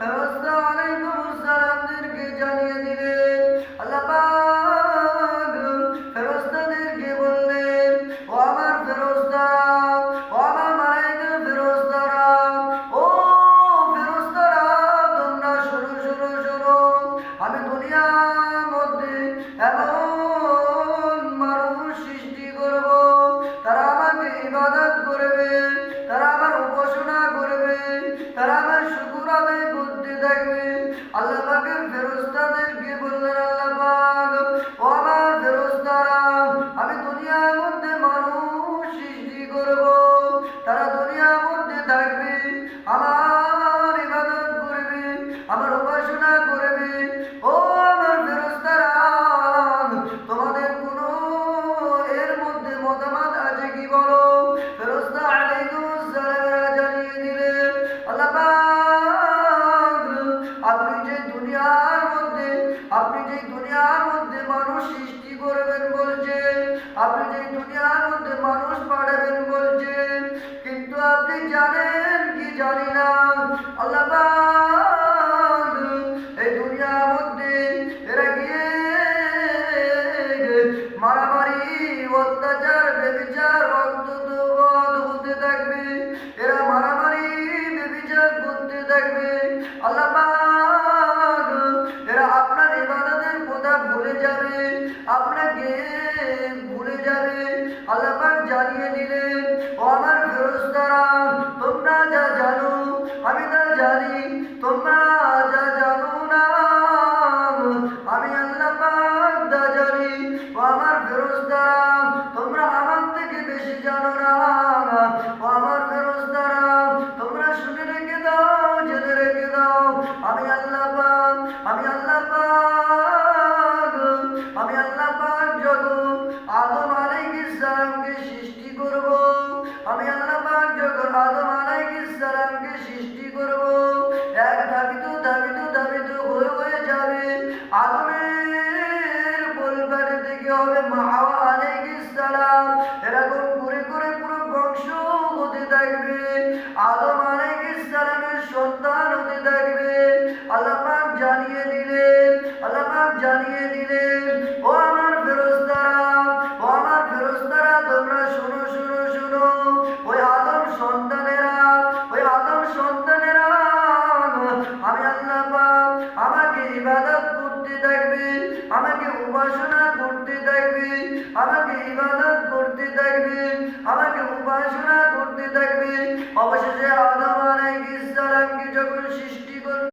ফেরেশতা আলাইহিস সালামদেরকে জানিয়ে দিলেন। আল্লাহ পাক ফেরেশতাদেরকে বললেন, ও আমার ফেরেশতারা, ও আমার মালায়েকা ফেরেশতারা, ও ফেরেশতারা, তোমরা শোনো শোনো শোনো। আমি দুনিয়ার মধ্যে এমন মানুষ সৃষ্টি করব, তারা আমাকে ইবাদত করবে, তারা আমার উপাসনা করবে, তারা আমার শুকর আদায় করতে থাকবে। আল্লাহ পাকের ফেরেশতাদেরকে বললেন, আল্লাহ পাক, ও আমার ফেরেশতারা, আমি দুনিয়ার মধ্যে মানুষ সৃষ্টি করব, তারা দুনিয়ার মধ্যে থাকবে, আমার ইবাদত করবে, আমার উপাসনা করবে। ও আমার ফেরেশতারা, তোমাদের কোনো এর মধ্যে মতামত আছে কি বলো? ফেরেশতা আলাইহিস সালাম জানিয়ে দিলেন, আল্লাহ পাক, আপনি যে দুনিয়ার মধ্যে মানুষ সৃষ্টি করবেন বলছেন, আপনি যে দুনিয়ার মধ্যে মানুষ পাঠাবেন বলছেন, কিন্তু আপনি জানেন কি জানি না, আল্লাহ পাক, এই দুনিয়ার মধ্যে এরা গিয়ে মারামারি, অত্যাচার, ব্যভিচার, রক্তপাত হতে থাকবে, এরা মারামারি ব্যভিচার করতে থাকবে। আল্লাহ পাক, এরা আপনার ইবাদতের কথা ভুলে যাবে, আপনাকে ভুলে যাবে। আল্লাহ পাক জানিয়ে দিলেন, ও আমার ফেরেশতারা, তোমরা যা জানো আমি তা জানি, তোমরা যা জানো না আমি আল্লাহ পাক তা জানি। ও আমার ফেরেশতারা, তোমরা আমার থেকে বেশি জানো না। ও আমার ফেরেশতারা, তোমরা শুনে রেখে দাও, জেনে রেখে দাও, আমি আল্লাহ পাক, আমি আল্লাহ পাক, আমি আল্লাহ পাক যখন আদম আলাইহিস সালামকে সৃষ্টি করব, আমি আল্লাহ পাক যখন আদম আলাইহিস সালামকে সৃষ্টি করব, এক ধাবিত ধাবিত ধাবিত হয়ে যাবে। আদমের পরিবারে থেকে হবে মা হাওয়া আলাইহিস সালাম, এরকম করে করে পুরো বংশ হতে থাকবে, আদম আলাইহিস সালামের সন্তান হতে থাকবে। আল্লাহ পাক জানিয়ে দিলেন, আল্লাহ পাক জানিয়ে দিলেন, ও আমার ফেরেশতারা, ও আমার ফেরেশতারা, তোমরা শোনো শোনো শোনো। ওই আদম সন্তানেরা, ওই আদম সন্তানেরা আমি আল্লাহ পাক, আমাকে ইবাদত করতে থাকবে, আমাকে উপাসনা করতে থাকবে, আমাকে ইবাদত করতে থাকবে, আমাকে উপাসনা করতে থাকবে। অবশেষে আদম আলাইহিস সালামকে যখন সৃষ্টি